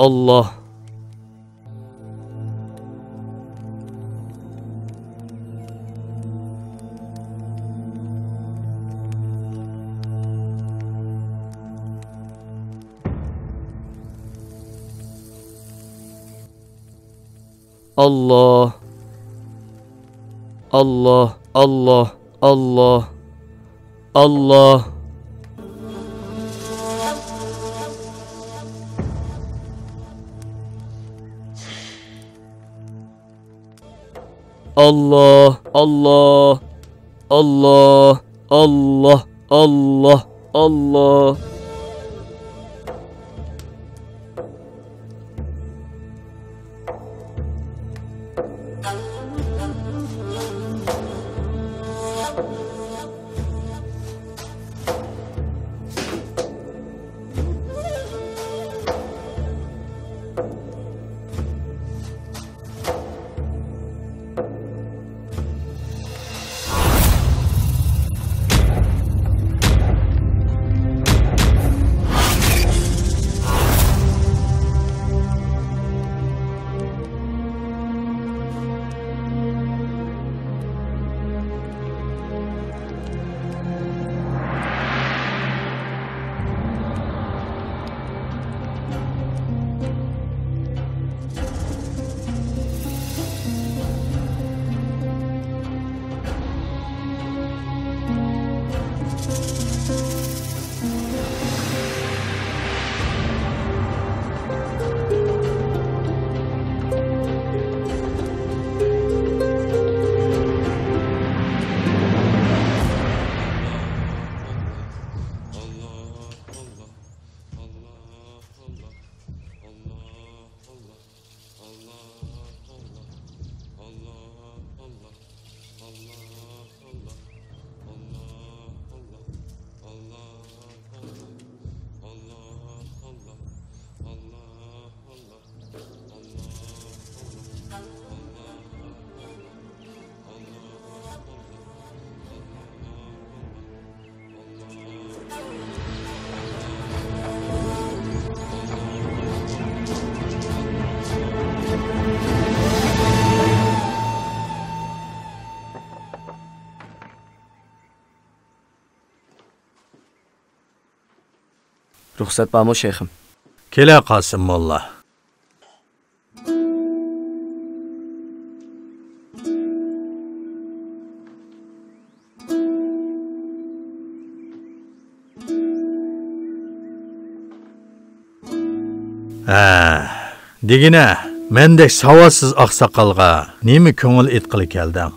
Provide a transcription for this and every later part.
Allah. Allah. Allah. Allah. Allah. Allah. Allah, Allah, Allah, Allah, Allah, Allah. Ruxsat bormi shayxim? Kela Qosim molla. Degine, mendek savadsız aqsaqalga nemi ko'ngil etqili kelding?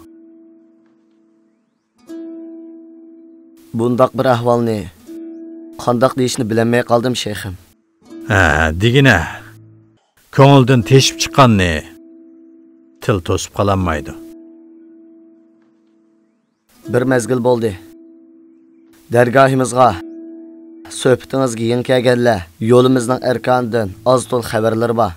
Bundaq bir ahvolni qandaq deyishni bilmay qoldim shayxim. Degine, ko'ngildan teshib chiqqanni til to'sib qolanmaydi. Bir mezgil bo'ldi. Dargohimizga söhbətingizga yeni kelganlar yo'limizning erkanidan az to'l xabarlar bor.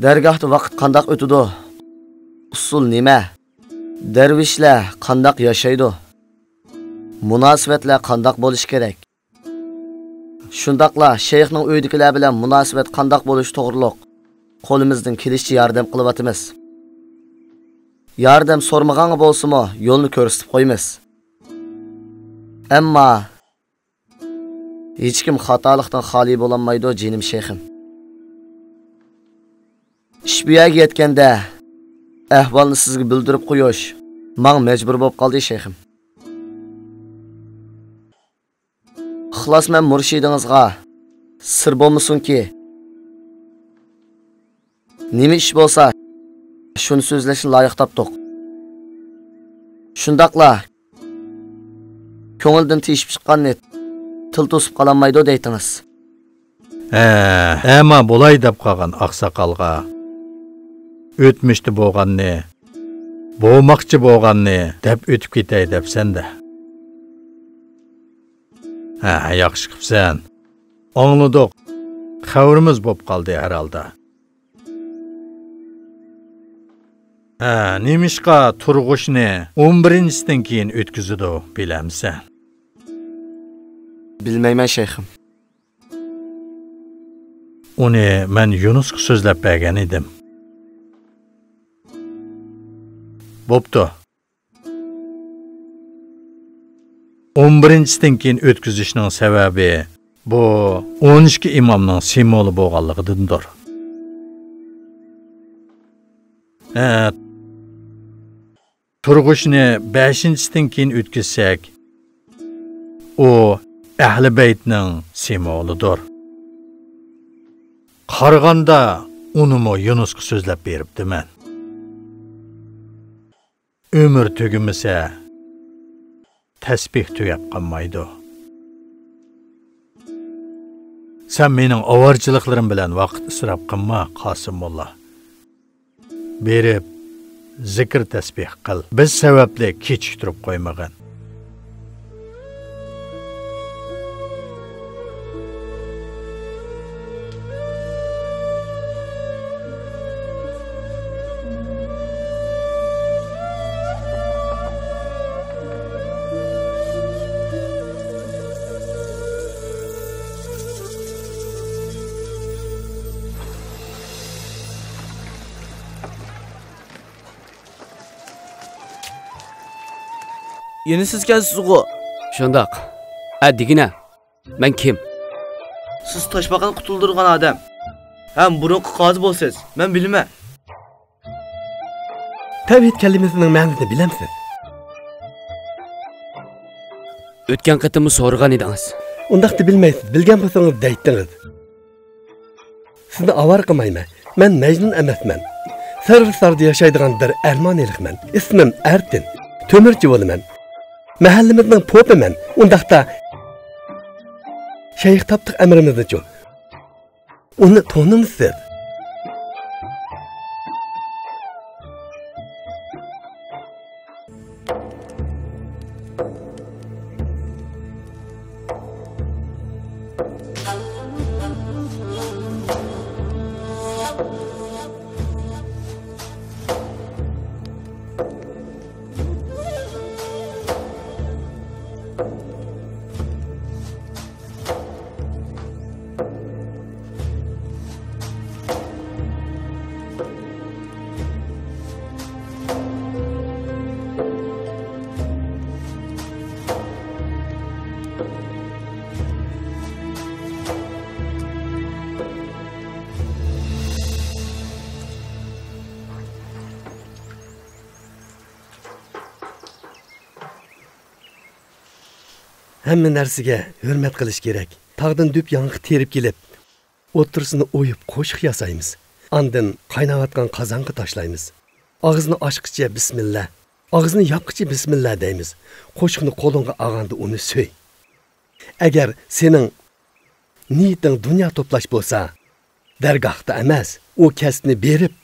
Dargohda vaqt qandaq o'tidi? Usul nima? Dervishlar qandaq yashaydi? Munosabatlar qandaq bo'lish kerak? Shundaqla shayxning uydagilar bilan munosabat qandaq bo'lish to'g'riliq qo'limizdan kelishicha yordam qilyapmiz. Yordam so'rmaganga bo'lsa-mo, yo'lni ko'rsatib qo'yamiz. Ammo hech kim xatolikdan xoli bo'lolmaydi, jinim shayxim. Ish bu yerga yetganda ahvolni sizga bildirib qo'yish men majbur bo'lib qoldi shayxim. Ixlos men murshidingizga sir bo'lmasinki, nima ish bo'lsa shuni so'zlashni loyiq topdik. Shundaqla ko'ngildan teshib chiqqanni til to'sib qololmaydi deytiniz. Ammo bo'lay deb qolgan oqsoqolga o'tmishda bo'lganni, bo'lmoqchi bo'lganni deb o'tib ketay debsan-da. Yaxshi qilibsan. Angladik. Xavrimiz bo'lib qoldi herhalde. Nemishqa turg'ishni 11-sidan keyin o'tkazadi, bilamsan. Bilmayman shayxim. Uni men Yunusga so'zlab bergan edim. Bo'pti. 11-dan keyin o'tkazishning sababi bu 12 imomning simvoli bo'lganligidandir. Turg'ishni 5-dan keyin o'tkazsak, u Ahli Baytning simvolidir. Qaraganda unimi Yunusga so'zlab beribdiman. Ömür tugimasa tasbih tugab qolmaydi. Sen mening avorchiliklarim bilan vaqt isrof qilma, Qosimulloh. Berib zikr tasbih qil. Biz sababli kechiktirib qo'ymagan. Yeni siz kelsiz-ku. Shundoq. Digina. Men kim? Siz toshbaqani qutuldirgan odam. Ham burunqi qozi bo'lsiz. Men bilmayman. Tavhid kalimasining ma'nosini bilamsiz? O'tgan qatimni so'rgan edingiz. Undaqni bilmaysiz. Bilgan bo'lsangiz deytdingiz. Sizni avar qilmayman. Men Majnun emasman. Sarg'isarda yashaydigan bir armonilikman. Ismim Artin. To'mirchi bo'laman. Mahallimizning popiman. Undaqda shayx topdiq amrimizni-chu. Uni tanimsiz. Hamma narsaga hurmat qilish kerak. Tog'dan dub yangi terib kelib, o'tirsini o'yib qo'shiq yasaymiz. Andin qaynayotgan qozonga tashlaymiz. Og'izni ochqicha bismillah, og'izni yopqicha bismillah deymiz. Qo'shiqni qo'lingga olganda uni so'y. Agar sening niyating dunyo to'plash bo'lsa, dargohda emas, u kasbni berib,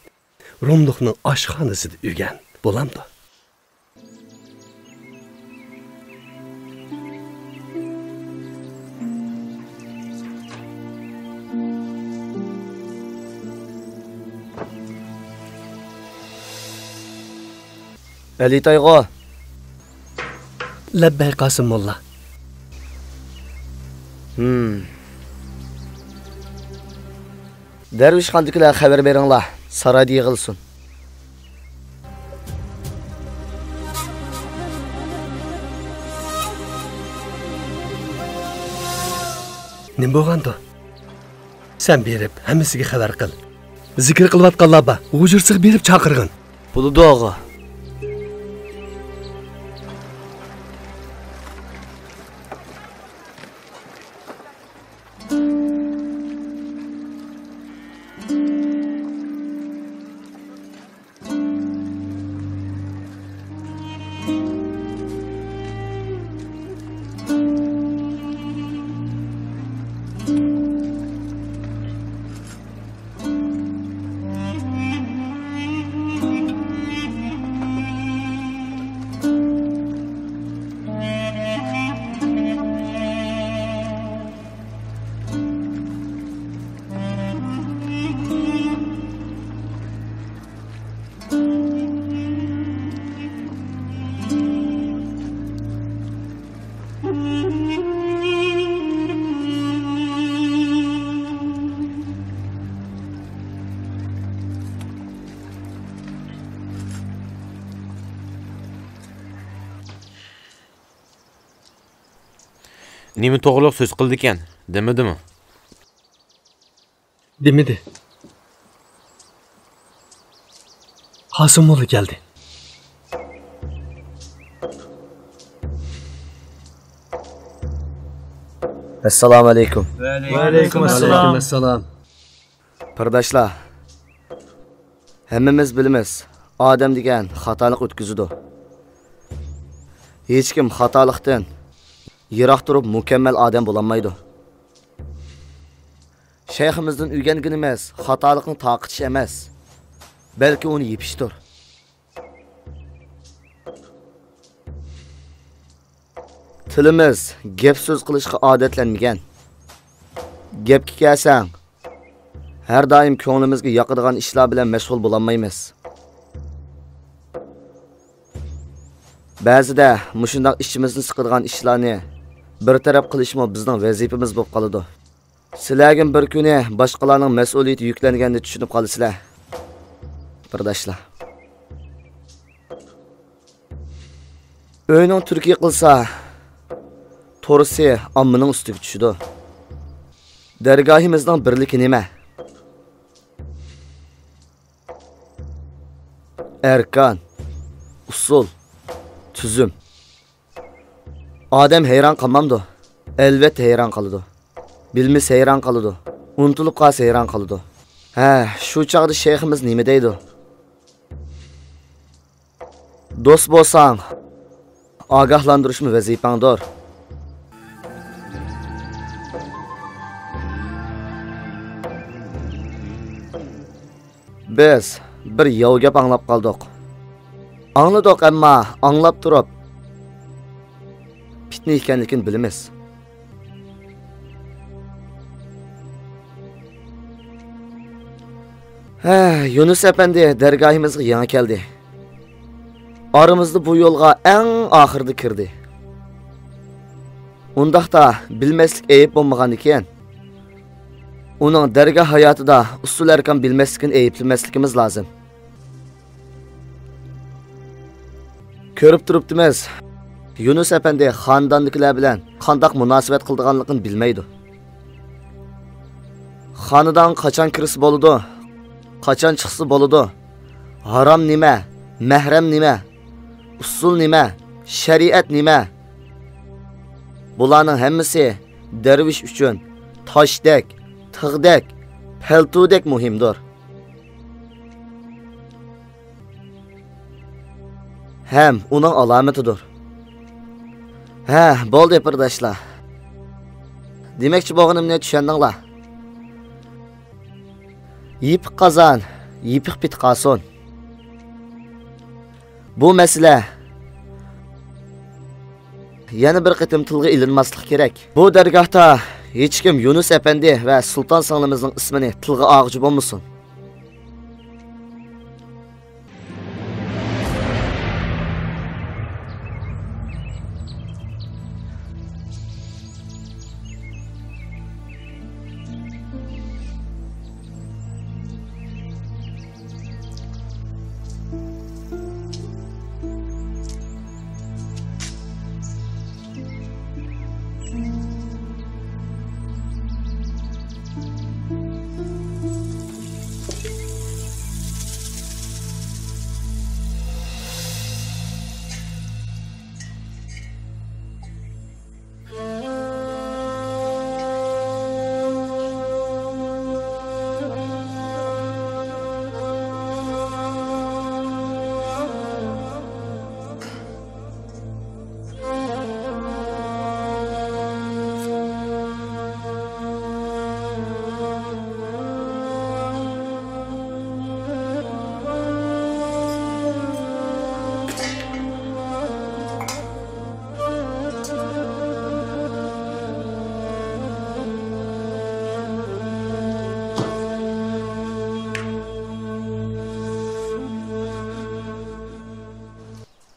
Rumluqning oshxonasida o'rgan. Bo'lamdi. Ali Toyg'o. Labbay Qosimulloh. Darvishxondagilar xabar beringlar. Saroyda yig'ilsin. Nim bo'lgandi? Sen berib, hammasiga xabar qil. Zikr qilayotganlar bor. Hujursiq berib chaqirgin. Bo'ldi og'a. nima to'g'riliq so'z qildi ekan, demadimi? Demedi. Qasimo'g'li keldi. Assalomu alaykum. Va alaykum assalom. Qardoshlar, hammamiz bilamiz, odam degan xatolik o'tkazadi. Hech kim xatolikdan yiroq turib mukammal odam bo'la olmaydi. Shayximizdan o'rganganimiz xatolikni taqitish emas, balki uni yepishdir. Tilimiz gap so'z qilishga odatlanmagan. Gapga kelsang, har doim ko'nglimizga yoqadigan ishlar bilan mashg'ul bo'la olmaymiz. Ba'zida mushundaq ishimizni siqadigan ishlarni bir taraf qilishmo bizning vazifamiz bo'lib qoladi. Sizlarga bir kuni boshqalarning mas'uliyati yuklanganini tushunib qolasizlar. Birdashlar. O'yning turkiy qilsa, to'risi ommaning ustiga tushidi. Dargohimizning birligi nima? Erkan, usul, tuzum. Odam hayron qolmamdi. Albatta hayron qoladi. Bilmas hayron qoladi. Unutilib qolsa hayron qoladi. Ha, shu chaqda shayximiz nima deydi? Do'st bo'lsang, ogohlantirishmi vazifangdir. Biz bir yov gap anglab qoldik. Angladik, ammo anglab turib fitna ekanligini bilamiz. Yunus efendi dargohimizga yangi keldi. Aramızda bu yo'lga eng oxirda kirdi. Undaqda bilmaslik ayib bo'lmagan ekan. Uning dargoh hayotida usul erkan bilmaslikni ayiblamasligimiz lozim. Ko'rib turibdimiz, Yunus efendi xonadondagilar bilan qanday munosabat qildiganligini bilmaydi. Xonadon qachon kirisi bo'ladi, qachon chiqsa bo'ladi, harom nima, mahram nima, usul nima, shariat nima? Bularning hammasi darvish uchun toshdek, tig'dek, paltudek muhimdir. Ham uning alomatidir. Ha, bo'ldi birdashlar. Demakchi bo'lganimni tushundinglar. Yipiq qozon, yipiq bit qason. Bu masala yana bir qitim tilga ilinmaslik kerak. Bu dargohda hech kim Yunus efendi va Sulton singlimizning ismini tilga og'ji bo'lmasin.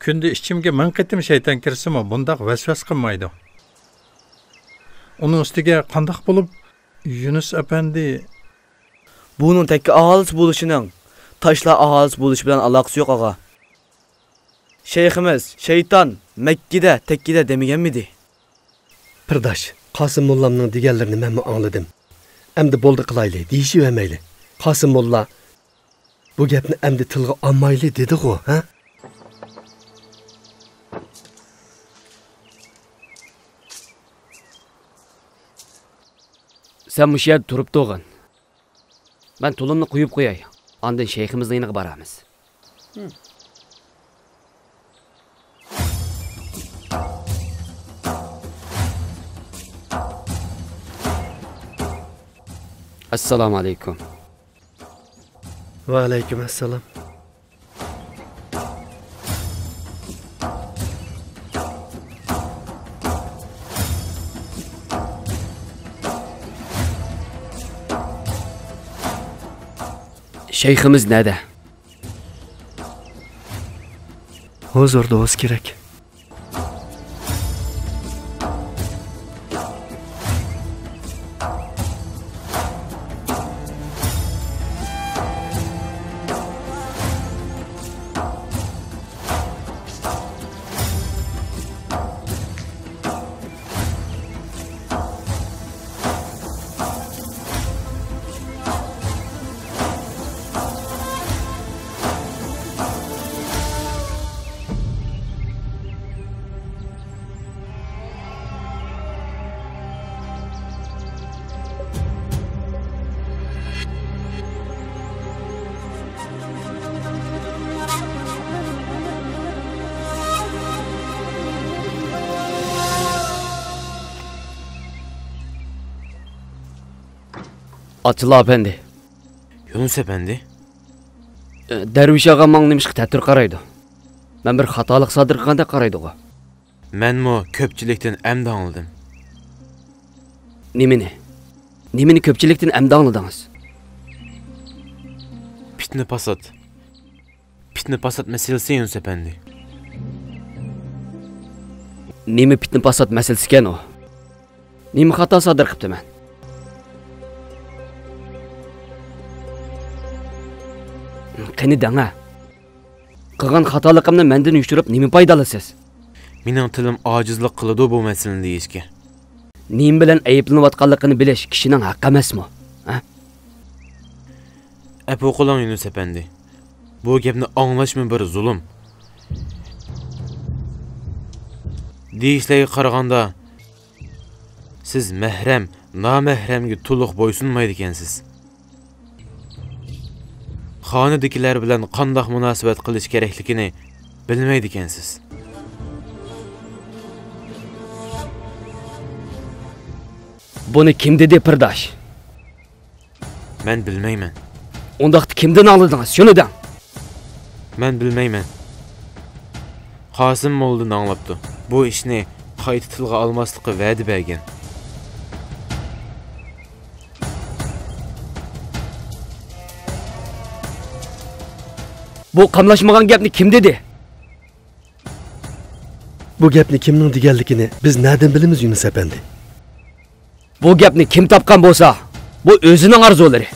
Kunda ichimga ming qitim shayton kirsimi, bundaq vasvas qilmaydi. Uning ustiga qandoq bo'lib Yunus efendi Bunun tekki ahalisi buluşunun taşla ahalisi buluş bilen alakası yok ağa. Şeyhimiz şeytan Mekke'de tekkide demegen miydi? Pirdosh, Qosim mollamning deganlarini men angladim. Endi bo'ldi qilayli, deyishivermayli. Qosim molla bu gapni endi tilga olmayli dedi-ku, ha? Sen bu yerda turibdi o'g'in. Ben tulumni quyib qo'yay. Ondan shayximizning yoniga boramiz. Assalomu alaykum. Va alaykum assalom. Shayximiz nerede? Hozirda o'z kerak. Atilla efendi. Yunus efendi. Derviş ağa manglamışqı tətir qaraydı. Ben bir xatalıq sadır qilganda qaraydı o. Menmo köpçülükten emdi anladım. Nimini? Nimini köpçülükten emdi anladınız? Pitni pasat meselesi Yunus efendi. Nimi pitni pasat meselesi ken o? Nimi xata sadır qipti men? Qani dana. Qilgan xatoligimni mendan uyushtirib nima foydalasiz? Mening tilim ojizlik qiladi bu masalani deyishga. Nim bilan ayblanayotganligini bilish kishining haqqi emasmi? Ha? Apu qiling Yunus efendi. Bu gapni anglashmi bir zulm. Deyishlarga qaraganda siz mahram, nomahramga to'liq bo'ysunmaydi ekansiz. Xonadagilar bilan qanday munosabat qilish kerakligini bilmaydi ekansiz. Buni kim dedi Pirdosh? Men bilmayman. Undaqda kimdan oldingiz? Shuni dang. Men bilmayman. Qosim moldan anglabdi. Bu ishni qayta tilga olmaslikka va'da bergan. Bu qamlashmagan gapni kim dedi? Bu gapni kimning deganligini biz nereden bilamiz Yunus efendi? Bu gapni kim topgan bo'lsa, bu o'zining arzulari.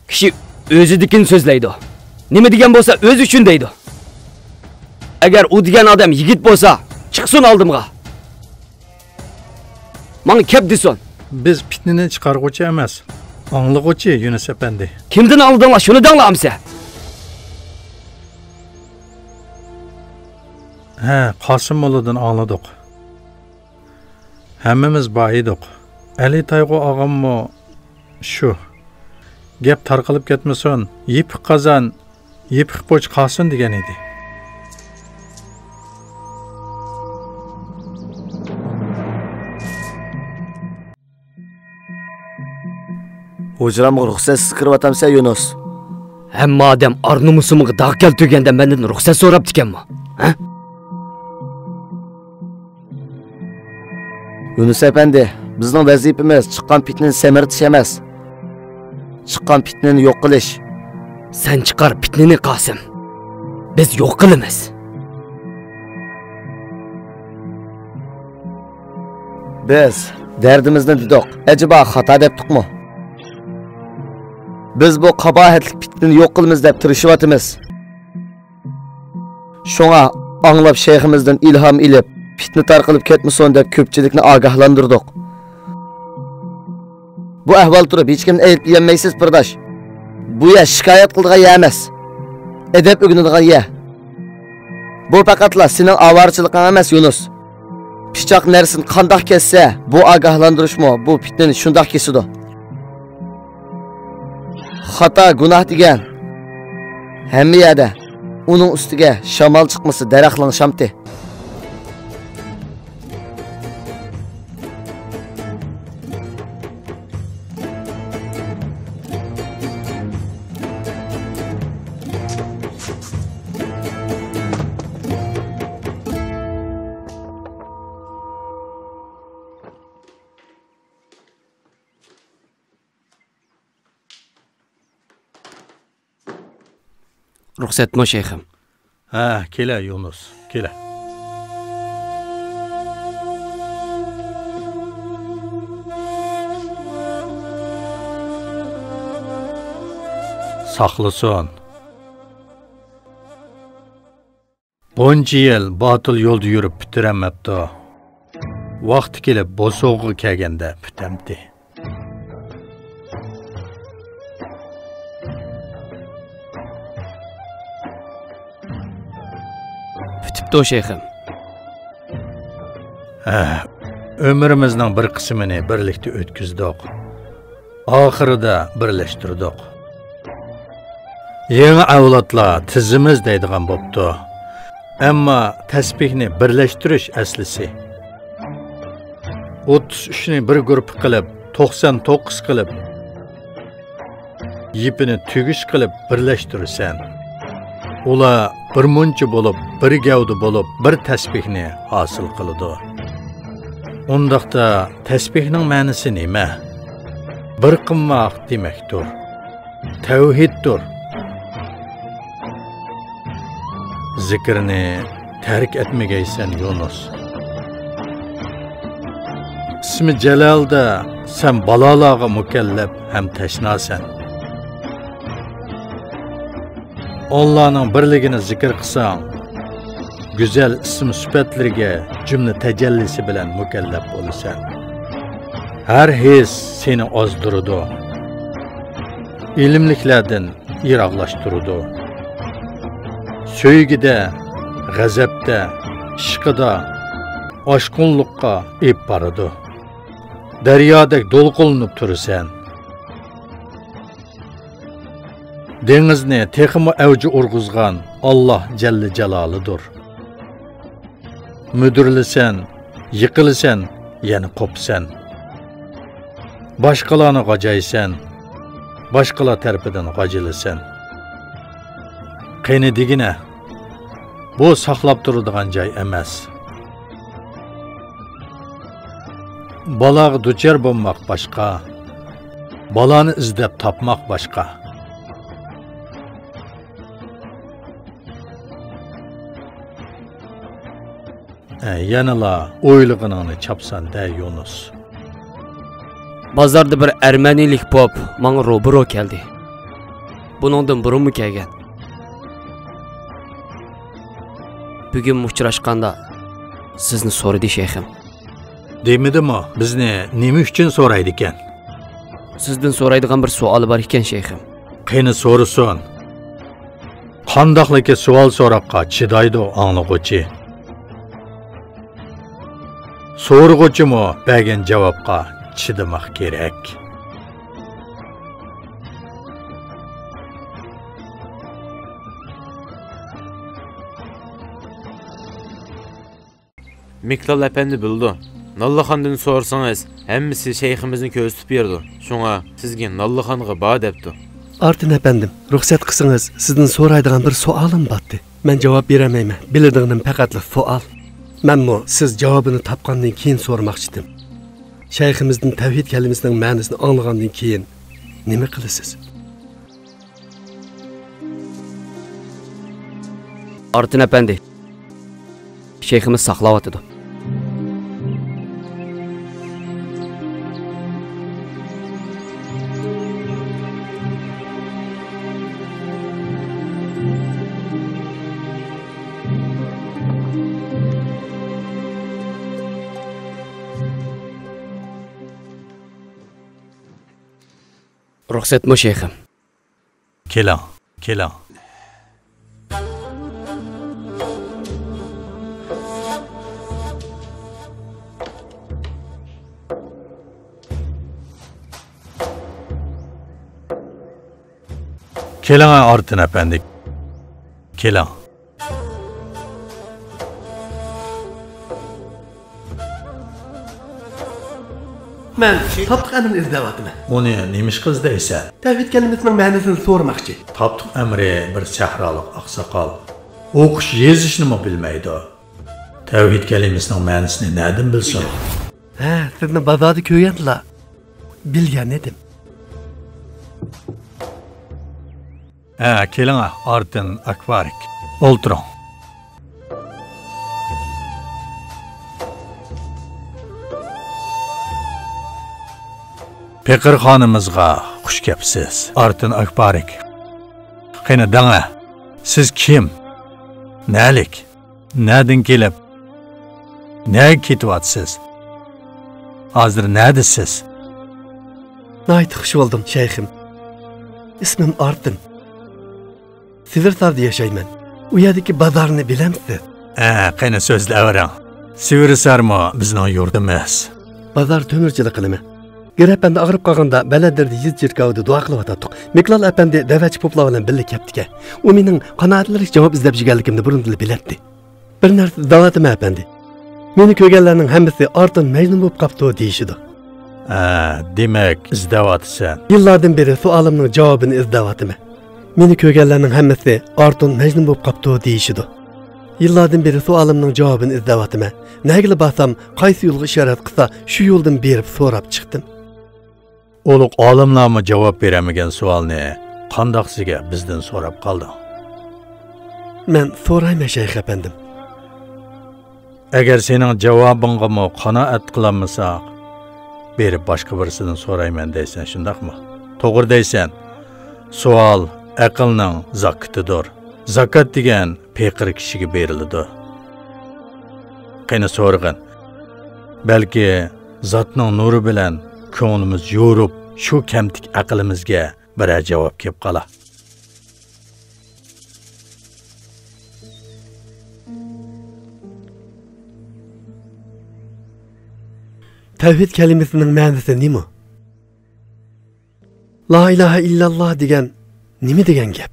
Kishi o'zidikini so'zlaydi. Nima degan bo'lsa o'zi uchun deydi. Agar u degan odam yigit bo'lsa, chiqsin oldimga. Menga kep desin. Biz pitnini chiqarg'uchi emas, anglag'uchi Yunus efendi. Kimdan oldinglar? Shuni danglamsa. Ha, Qosim molladan angladik. Hammamiz bor edik. Ali Tayg'u og'ammo shu. Gap tarqalib ketmasin, yipik qozon, yipik poch qolsin degan edi. Hujramga ruxsatsiz kirib Yunus. Hamma odam arnumusimga dog' keltirganda mendan ruxsat so'rabdi ekanmi? Ha? Yunus efendi, bizning vazifamiz chiqqan pitni semirtish emas. Chiqqan pitni yo'q qilish. Sen chiqar pitnini Qosim. Biz yo'q qilamiz. Biz dardimizni dedik. Acaba xato debdikmi? Biz bu qabohatlik pitni yo'q qilamiz deb tirishyapmiz. Shunga anglab shayximizdan ilhom ilib, fitna tarqalib ketmasin deb ko'pchilikni ogohlantirdik. Bu ahvol turib hech kimni aytib yemaysiz, birdosh. Bu ya shikoyat qiladigan ya emas. Edeb o'rganadigan ya. Bu faqatla sening ovarchiliging emas, Yunus. Pichoq narsini qandoq kessa, bu ogohlantirishmi, bu fitnani shundoq kesidi. Xato, gunoh degan hamma yerda uning ustiga shamol chiqmasa daraxtning shamti. Ruxsatmi shayxim? Ha, kela Yunus, kela. Saqlason. Buncha yil botil yo'lda yurib bitiremabdi. Vaqti kelib Boso'g'ga kelganda bitamdi. Bitibdi o shayxim. Ömrümüzün bir qismini birlikte o'tkazdik. Oxirida birlashtirdik. Yangi avlodlar tizimiz deydigan bo'pti. Ammo tasbihni birlashtirish aslisi. 33 ni bir guruh qilib, 99 qilib, yipini tugish qilib birlashtirsan. Ular bir muncha bo'lib, bir gavda bo'lib, bir tasbihni hosil qiladi. Undaqda tasbihning ma'nosi nima? Bir qilmoq demakdir. Tavhiddir. Zikrni tark etmagaysan Yunus. İsmi Celal'da sen balalağa mükellef hem teşnasen. Allah'ın birligini zikir kısan, güzel isim süpetlerine cümle tecellisi bilen mükellef olursan. Her his seni azdırıdı. İlimliklerden iraqlaştırıdı. Söygüde, gazepte, işkıda, aşkınlıkka ip barıdı. Deryadek dolqulunup tursan. Dengizni texmi avji urg'izgan Allah Jalla Jalalıdır. Müdürlisan, yiqilsan, yana qopsan. Başqalarni g'ajaysan, başqalar tarafidan g'ajilasan. Qani degina, bu saqlab turadigan joy emas. Balaga duchar bo'lmoq boshqa, balani izlab topmoq boshqa. Yanala o'ylig'ini chapsan-da Yunus. Bozorda bir armanilik pop menga ro'baro keldi. Buningdan burunmi kelgan. Bugun uchrashganda sizni so'radi shayxim. Demidimi, bizni nima uchun so'raydi ekan? Sizdan so'raydigan bir savol bor ekan shayxim. Qani so'rasin. Qandoqligi savol so'roqqa chidaydi anglag'uchi. So'rg'uchimi bergan javobga chidamoq kerak. Miklal efendi bildi. Nallıxandan sorsanız, hemmisi şeyhimizin közütüp yerdi. Şuna sizge Nallıxanға ba depti. Artin efendim, ruxsat qilsangiz, sizdan so'raydigan bir savolim bor. Men javob beramayman. Biladiganim faqatli savol. Menmi siz javobini topgandan keyin so'ramoqchi edim. Shayximizning tavhid kalimasining ma'nosini anglagandan keyin nima qilasiz? Artin efendi, shayximiz saqlayotdi. ruxsatmi shayxim? Keling, keling. Keling Artin efendi. Keling. Men tapdıq əmrini izləvatımı. Buni nemish qiz deysan? Tavhid keliməsinin ma'nosini so'ramoqchi. Tapdıq əmri bir sahroliq oqsoqol. O'qish yezishni mi bilmaydi. Tavhid kalimasining ma'nosini na'dan bilsin? Ha, sizni bozorda ko'rganlar. Bilgan edim. Keling Artin Akbarik. O'ltiring. Pekir xonimizga xush kelibsiz. Artin Akbarik. Qani danga. Siz kim? Nalik? Nadin kelib? Nega ketyapsiz? Hozir nadisiz? Nayt xush oldum shayxim. İsmim Artin. Sivirsarda yaşayman. U yerdagi bozorni bilamsiz? Qani so'zlavering. Sivirsarmi bizning yurtimiz? Bozor to'mirchilik qilimi. Gerepende ağrıp qalğanda bələdirdə yüz cirkavda dua qılıb atadıq. Miklal əpəndi dəvəçi poplar bilan birlik kəpdikə. O mening qanaatlilik cavab izləb jirganligimni burundan bilərdi. Bir narsa davatım əpəndi. Meni ko'rganlarning hammasi Artin Majnun bo'lib qapti deyishidi. Demak, izdavatsan. Yillardan beri suolimning javobini izdavatım. Meni ko'rganlarning hammasi Artin Majnun bo'lib qapti deyishidi. Yillardan beri suolimning javobini izdavatım. Nagili basam, qaysi yo'lga ishorat qilsa, shu yo'ldan berib so'rab chiqdim. Ulug' olimlarmi javob beramagan savolni qandoq sizga bizdan so'rab qoldi? Men so'rayman shayx apandim. Agar sening javobingga qanoat qilolmasak, berib boshqa birisidan so'rayman deysan, shundaqmi? To'g'ri deysan. Savol aqlning zakatidir. Zakat degan faqir kishiga beriladi. Qani so'rag'in. Balki zotning nuri bilan ko'nglimiz yo'rib, shu kamtik aqlimizga bir javob kelib qolar. Tavhid keliməsinin mənası nima? La ilahe illallah degan nima degan gap?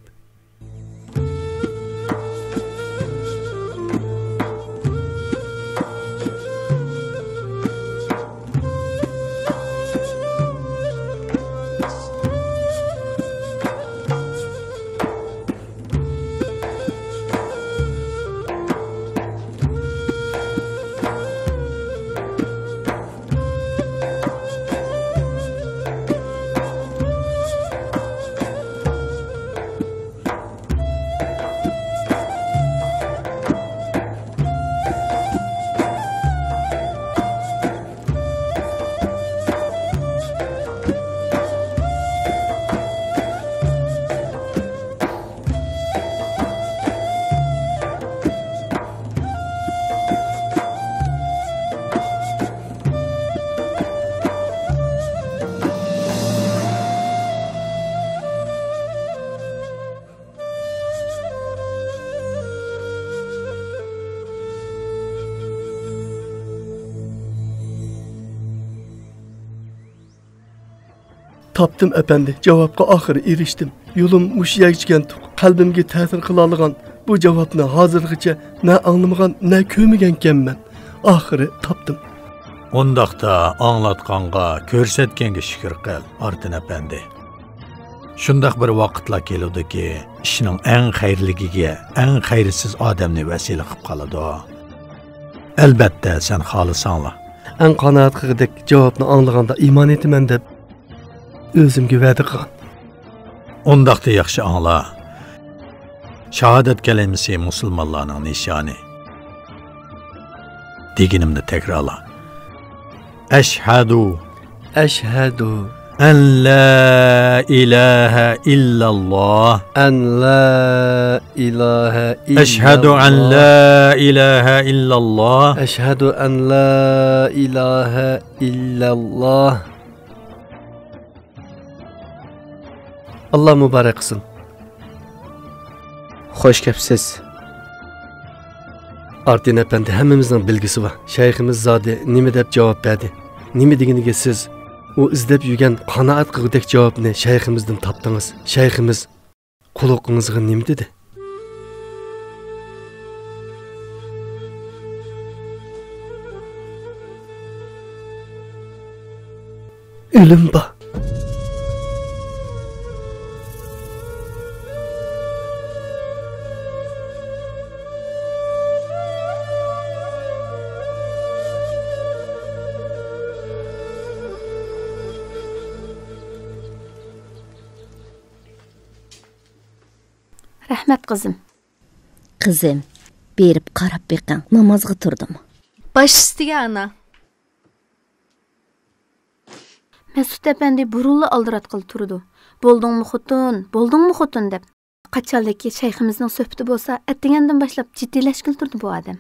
Tapdım efendi, cevapka ahır eriştim. Yolum muşyakçıken kalbimge tesir kılalıgan bu cevapni hazırgıça ne anlamagan ne kömügenken ben. Ahırı tapdım. Ondaqda anlatqanğa, ko'rsatganga shukr qil, Artin efendi. Shundaq bir vaqtlar keludiki, ishning eng xayrligiga, eng xayrisiz odamni vasila qilib qoladi. Albatta, sen xohlasanglar. En qanoat qilgidek javobni anlaganda iymon etaman deb o'zimga va'da qilgan. Ondaqda yaxshi angla. Shahodat kalimasi musulmonlarning nishoni. Deganimni takrorla. Ashhadu an la ilaha illallah. Ashhadu an la ilaha illallah. Ashhadu an la ilaha illallah. Allah mübarek kılsın. Xo'sh kepsiz. Artin efendi hemmemizin bilgisi var. Şeyhimiz zade nime dep cevap verdi. Nime degeniga siz o izlep yürgen kanaat kılgıdek cevabını şeyhimizden taptınız. Şeyhimiz kulağınızga nime dedi? Ölüm ba. Rahmat qizim. Qizim, berib qarab beqing, namozga turdim. Baş üstüge ana. Mesut efendi burunlu aldıratqıl turdu. Boldun mu xotun deb. Qaçaldaki şeyhimizin söhbeti bolsa, etdigenden başlap ciddileşkil turdu bu adam.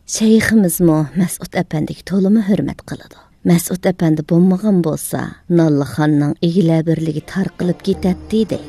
Şeyhimizmi Mesut efendiga to'limi hurmat qiladi. Mesut efendi bo'lmagan bo'lsa, Nallıxonning egilar birligi tarqilib ketadi deydi.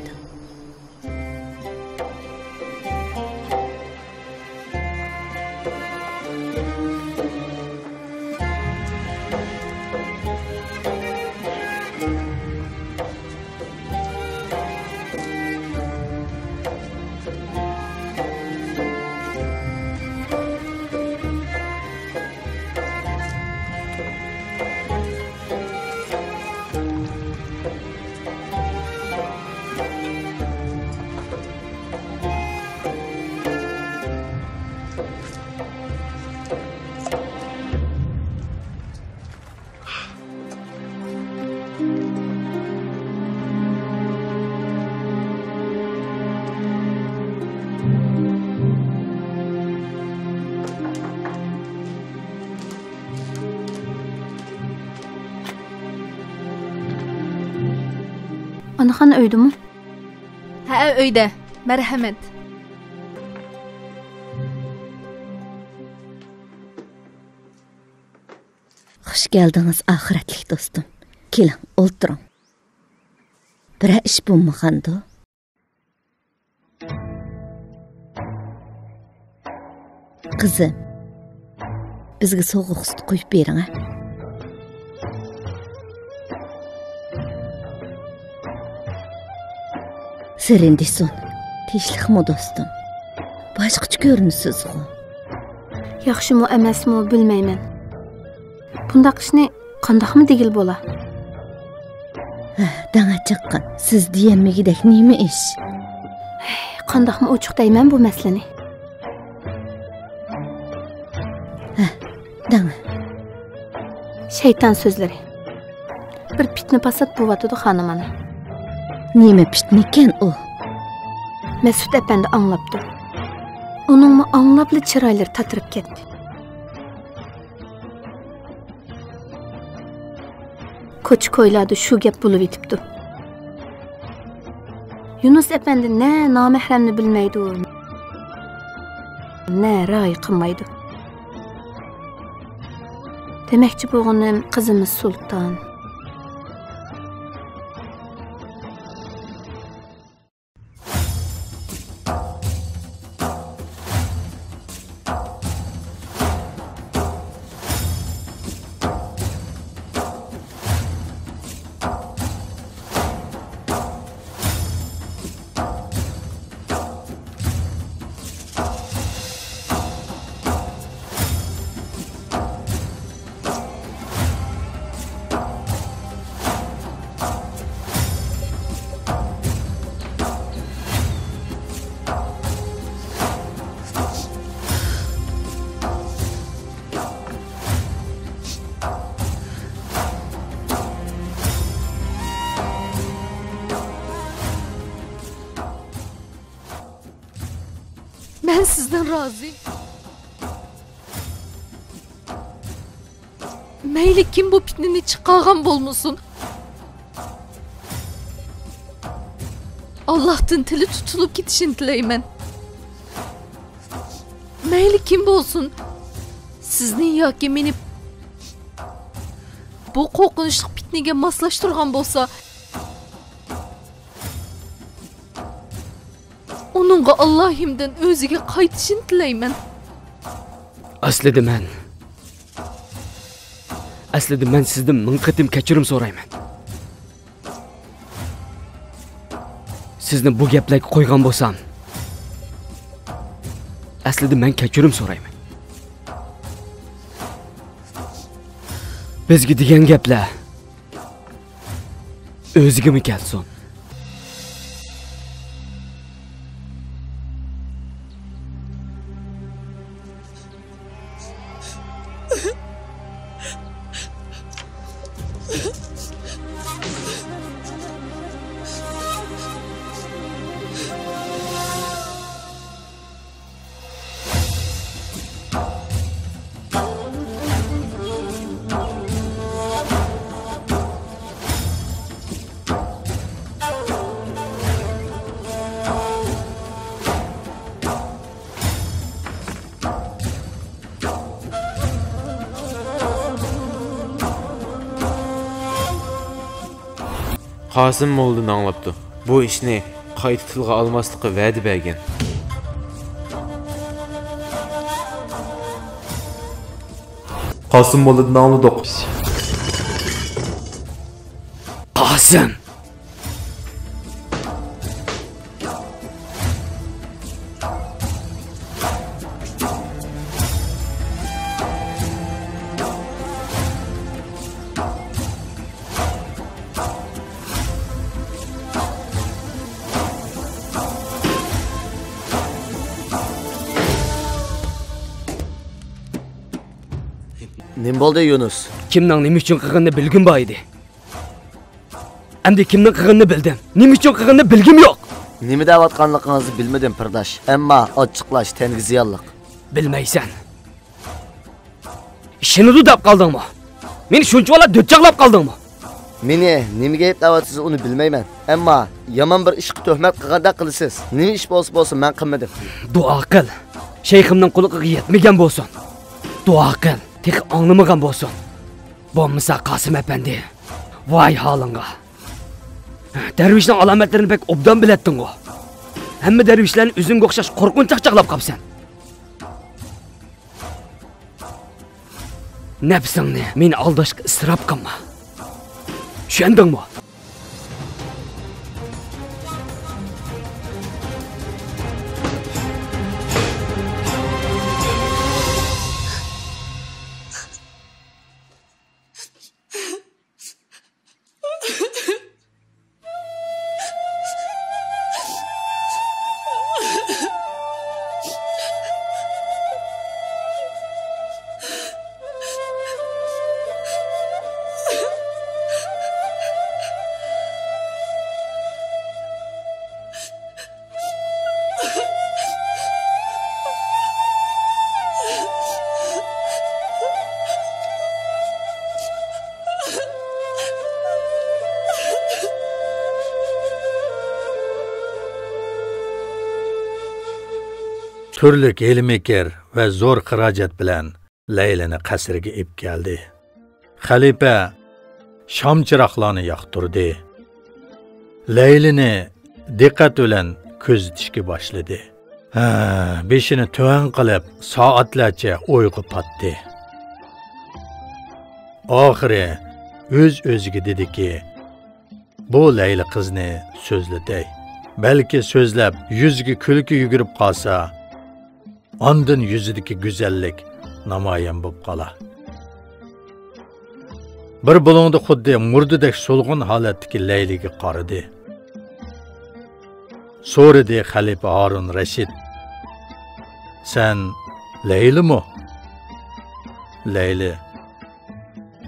Anaxan öydü mü? Ha öyde. Merhamet. Xush geldiniz ahiretlik dostum. Keling, o'ltiring. Bir ish bo'lmaganda. Qizim, bizga sovuq sut qo'yib bering, ha? Serindison, tinchlikmi do'stim? Boshqacha ko'rinasiz-ku. Yaxshimi emasmi bilmayman. Bundaq ishni qandaqmi degil bo'la? Dana chiqqan. Siz deymagidek nima ish? Qandaqmi ochiq deyman bu masalani. Dana. Shayton so'zlari. Bir pitni pasat bo'vatadi xonim ana. Nima pitnikan u? Mesut efendi anlaptı. Onunmu anlaplı çırayları tatırıp ketdi. Koç koyladı şu gep bulup etipdi. Yunus efendi ne namehremni bilmeydi, ne ray qılmaydı. Demekçi boğunum kızımız Sultan. Ben sizden razıyım. Meyli kim bu pitnini çıkargan bolmusun? Allah'tan tili tutulup gitişini dileymen. Meyli kim bolsun? Siznin yoki meni bu qo'rqinchli pitniga moslaştırgan bolsa, Onunğa Allah'ımdan özüge qaytışını tilayman. Aslida men sizdan ming qatim kechirim so'rayman. Sizni bu gaplarga qo'ygan bo'lsam, aslida men kechirim so'rayman. Bizga degan gaplar o'zigami kelsin? Qasım Molladan anlaptı. Bu işni qayta tilga almaslıqqa va'da bergan. Qasım Molladan anladık. Qasım! Nim bo'ldi Yunus? Kimning nima uchun qilganini bilgim bor edi. Endi kimning qilganini bildim. Nima uchun qilganini bilgim yo'q. Nima deyotganligingizni bilmadim Pirdash. Ammo ochiqlash tengi ziyonliq. Bilmaysan. Ishini deb qoldingmi? Meni shuncha do'chaqlab qoldingmi? Meni nimaga aytayapsiz uni bilmayman. Ammo yomon bir ishga tuhmat qilganda qilasiz. Nima ish bo'lsa men qilmadim. Duo qil. Shayximning quliqiga yetmagan bo'lsin. Duo qil. Tek anlamagan bo'lsin. Bo'lmasa Qasım efendi. Voy holingga. Darvishning alomatlarini pek obdan biletding-ku. Hamma darvishlarni o'zingga o'xshash qo'rqinch chaqchaqlab qopsan. Nafsingni meni aldashga isrof qilma. Tushundingmi? Turlik ilmikir ve zor xarajat bilan Laylani qasriga ib keldi. Xalifa sham chiroqlarni yoqtirdi. Laylani diqqat bilan ko'zitishga boshladi. Beshini tuvan qilib soatlarcha o'yga patdi. Oxiri o'ziga dediki, bu Layli qizni so'zlatay. Balki so'zlab yuziga kulki yugurib qolsa, ondan yuzidagi go'zallik namoyon bo'lib qolar. Bir bulungda xuddi murdidek so'lg'in holatdagi Layliga qaradi. So'radi Xalifa Harun Rashid. Sen Laylimi? Layli.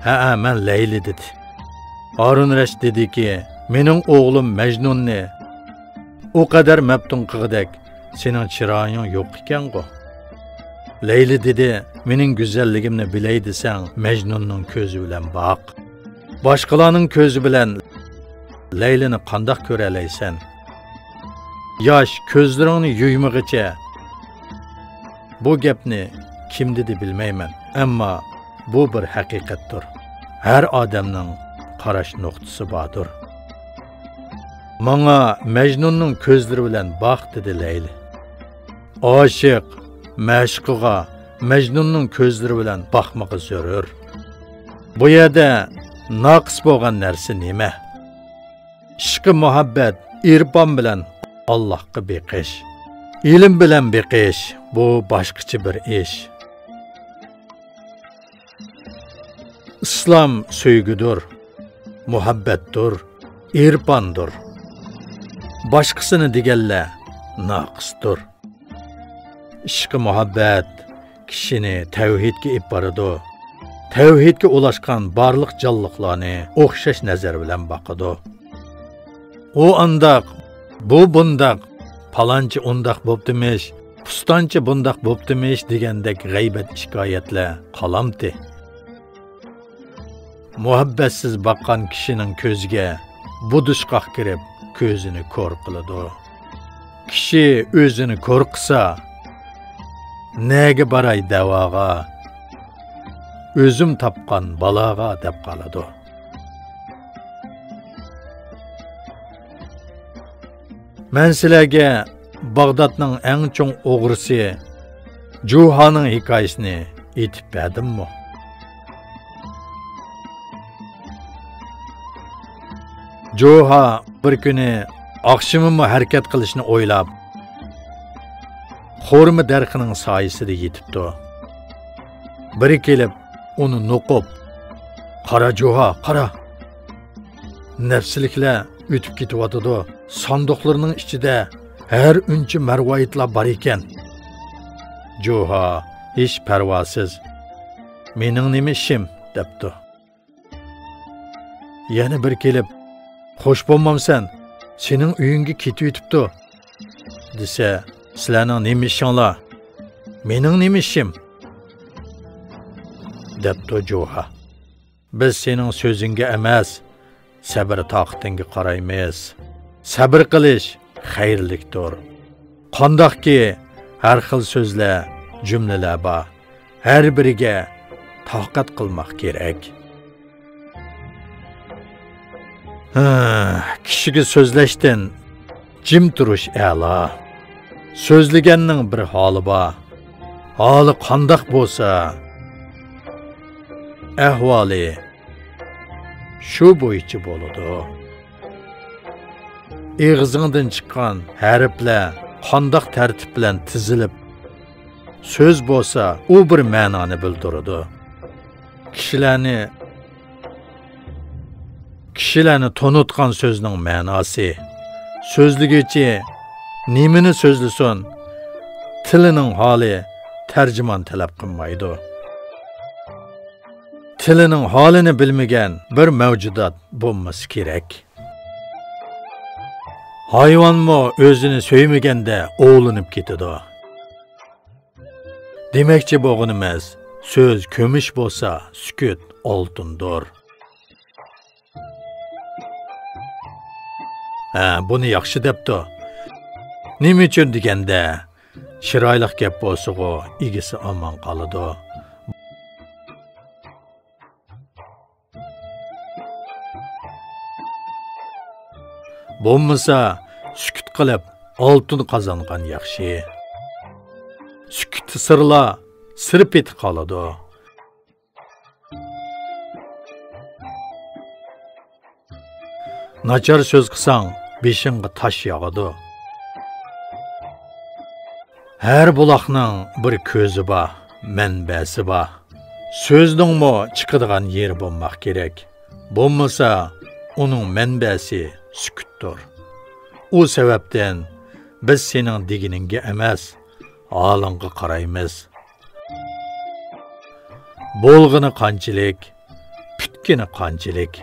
Ha, men Layli dedi. Harun Rashid dediki, mening o'g'lim Majnunni o kadar mabtun qilg'idek sening chiroying yo'q ekan-ku. Layli dedi, mening go'zalligimni bilay desang, Majnunning ko'zi bilan boq. Boshqalarning ko'zi bilan Laylini qandoq ko'ra olaysan? Yosh ko'zlaringni yuymag'icha. Bu gapni kim dedi bilmayman, ammo bu bir haqiqatdir. Har odamning qarash nuqtasi bordir. Manga Mecnun'un ko'zlari bilan baq dedi Leyli. Aşık məşqiga Mecnun'un ko'zlari bilan baqmağı zörür. Bu yerda naqis bo'lgan narsa nima? Ishqi muhabbat, irfon bilan Allohga beqish, ilm bilan beqish bu boshqacha bir ish. İslam söygüdür, muhabbatdir, irfandır. Başqasını deganlar naqisdir. Ishqi muhabbat kishini tavhidga ib boradi. Tavhidga ulaşqan barliq jonliqlarni o'xshash nazar bilan boqadi. O andaq, bu bundaq, palanchi undaq bo'ptimish, pustanchi bundaq bo'ptimish degandek g'aybat shikoyatlar qalamti. Muhabbatsiz baqqan kishining ko'ziga budishqoq kirib, ko'zini ko'r qiladi. Kishi o'zini ko'r qilsa, nega baray davoga, o'zim topgan baloga deb qoladi. Men sizlarga Bag'dodning eng cho'ng o'g'risi Juhaning hikoyasini aytib berdimmi? Juha bir kuni oqshimimi harakat qilishni o'ylab, Xo'rma darxining soyasida yetibdi. Biri kelib, uni noqib, "Qara Juha, qara. Nafsliklar o'tib ketyotdi. Sanduqlarning ichida har uncha marvoyitlar bor ekan." Juha hech parvosiz, "Mening nima ishim?" debdi. Yana bir kelib, "Xo'sh bo'lmamsan, sening uyingga ketib o'tibdi" desa, "Sizlarning nima ishinglar? Mening nima ishim?" debdi Juha. "Biz sening so'zingga emas, sabr toqatingga qaraymiz. Sabr qilish xayrlikdir. Qandoqki har xil so'zlar, jumlalar bor. Har biriga toqat qilmoq kerak." Kishiga so'zlashdan jim turish a'lo. So'zlaganning bir holi bor. Holi qandoq bo'lsa, ahvoli shu bo'yicha bo'ladi. Eg'izingdan chiqqan harflar qandoq tartib bilan tizilib so'z bo'lsa, u bir ma'noni bildiradi. Kishilarni tonutgan so'zning ma'nosi, so'zligichi nimani so'zlasin, tilining holi tarjimon talab qilmaydi. Tilining holini bilmagan bir mavjudot bo'lmasi kerak. Hayvonmi o'zini so'ymaganda o'g'linib ketadi. Demakchi bo'lganimiz, so'z ko'mish bo'lsa, sukut oltindir. Buni yaxshi debdi. Nima uchun deganda, chiroyli gap bo'lsa-ku, egisi omon qoladi. Bo'lmasa, sukut qilib oltin qozongan yaxshi. Sukut sirlar sirib etib qoladi. Nachar so'z qilsang, beshingga tosh yog'adi. Har buloqning bir ko'zi bor, manbasi bor. So'zningmi chiqadigan yer bo'lmoq kerak. Bo'lmasa, uning manbasi sukutdir. U sababdan biz sening deginingga emas, holingga qaraymiz. Bo'lg'ini qanchalik, putkini qanchalik.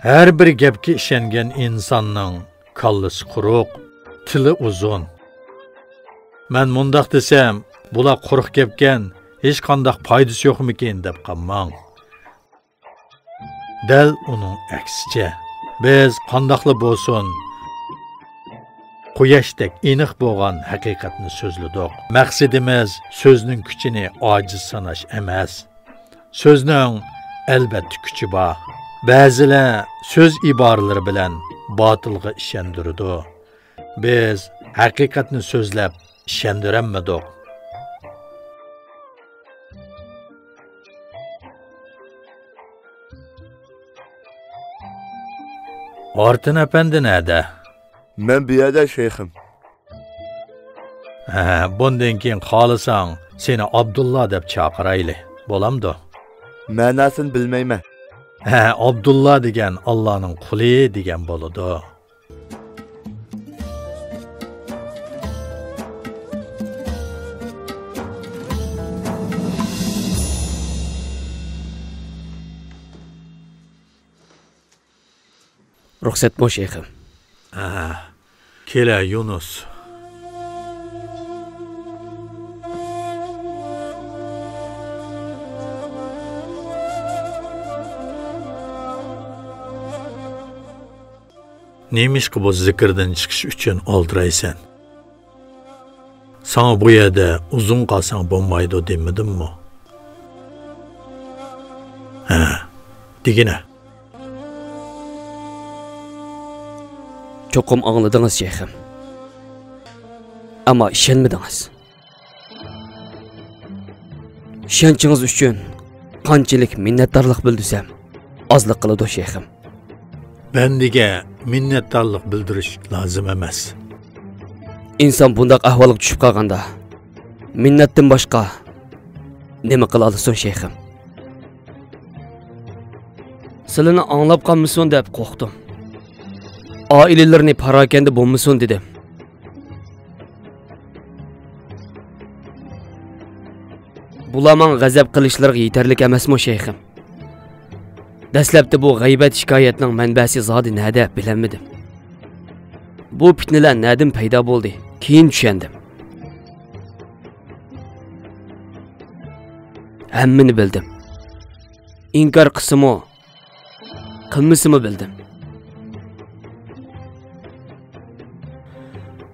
Her bir gapga ishongan insonning kallasi quruq, tili uzun. Men mundaq desam, bular quruq gapgan, hech qanday foydasi yo'qmikin deb qolmang. Dal uning aksicha. Biz qandoqli bo'lsin, quyoşdek aniq bo'lgan haqiqatni so'zladik. Maqsadimiz so'zning kuchini ojiz sanash emas. So'zning albatta kuchi bor. Ba'zilar so'z iboralari bilan botilga ishondirdi. Biz haqiqatni so'zlab ishondiranmadik. Ortin apandi nerede? Men bu yerda shayxim. Bundan keyin xohlasan seni Abdullah deb chaqirayli. Bo'lamdi? Ma'nosini bilmayman. Abdullah degan Allohning quli degan bo'ladi. Ruxsat bo'l shayxim. Kela Yunus. Nemişki bu zikirden çıkış üçün oldiraysan? Sana bu yerda uzun qalsan bo'lmaydi demedim mi? Digine. Çokum anladınız şeyhim. Ama işenmediniz. İşençiniz üçün qanchalik minnatdorlik bildirsam ozlik qiladi şeyhim. Bendige minnatdorlik bildirish lozim emas. İnsan bundaq ahvolga tushib qolganda minnatdan boshqa nima qila olasan şeyhim? Sizlarni anglab qolmasin deb qo'rqdim. Ailelerini parakende bo'lmasin dedim. Bularning g'azab qilishlariga yetarlik emasmi shayxim? Dastlabda bu g'aybat shikoyatning manbasi zodi nada bilmadim. Bu fitnalar nadan paydo bo'ldi? Keyin tushundim. Hammani bildim. İnkar qismi, qilmasimi bildim.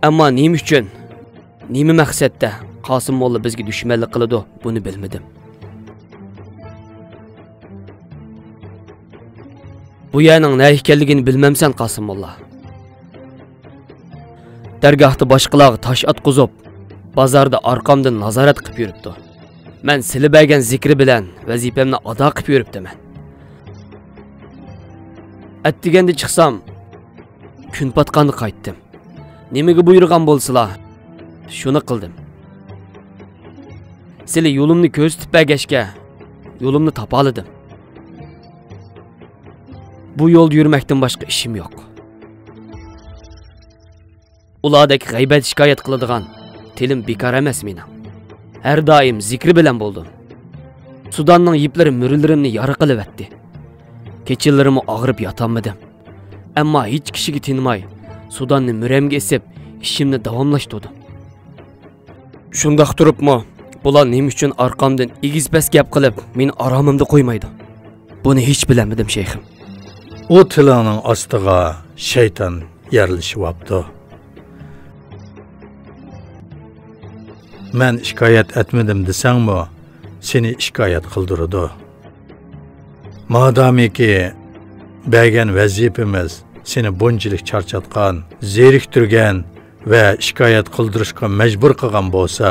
Amma nima uchun, nima maqsadda Qosim molla bizga dushmanlik qiladi, buni bilmadim. Bu yerning nima ekanligini bilmamsan Qosim molla. Dargohda boshqalar tosh atqizib, bozorda orqamdan nazorat qilib yuribdi. Men sizlar bergan zikri bilan vazifamni ado qilib yuribdiman. Atdiganda chiqsam, kun patqanda qaytdim. Nimaga buyurgan bo'lsalar, shuni qildim. Sizlar yo'limni ko'rsatib bergashga, yo'limni topa oldim. Bu yo'lda yurmakdan boshqa ishim yo'q. Ulardek g'aybat shikoyat qiladigan tilim bekor emas mening. Har doim zikri bilan bo'ldim. Sudanning yiplari murillarimni yara qilib etdi. Kechillarimni og'rib yotolmadim. Ammo hech kishiga tinmay Sudanni müramga esib, ishimni davomlashtirdim. Shundaq turibmi, bular nima uchun orqamdan egiz-past gap qilib, meni oromimda qo'ymaydi? Buni hech bilmadim shayxim. O tilaning ostiga shayton yerlashibdi. Men shikoyat etmedim desangmi, seni shikoyat qildirdi. Madamiki bergan vazifamiz seni bunchilik charchatgan, zeriktirgan va shikoyat qildirishga majbur qilgan bo'lsa,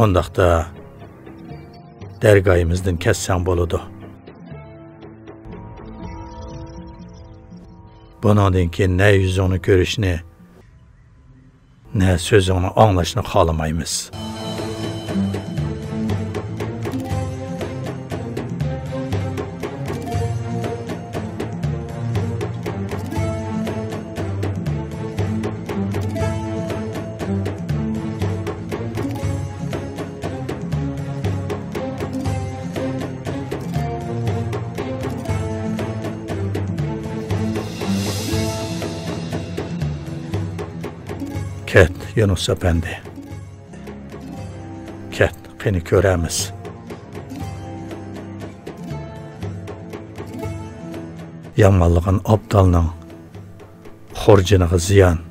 ondaqda dargohimizdan ketsang bo'ladi. Bundan keyin ne yuzingni ko'rishni, ne so'zingni anglashni xohlamaymiz. Ket Yunus Efendi. Ket, qeni ko'ramiz. Yamanlig'in Abdalning xurjiniga ziyon.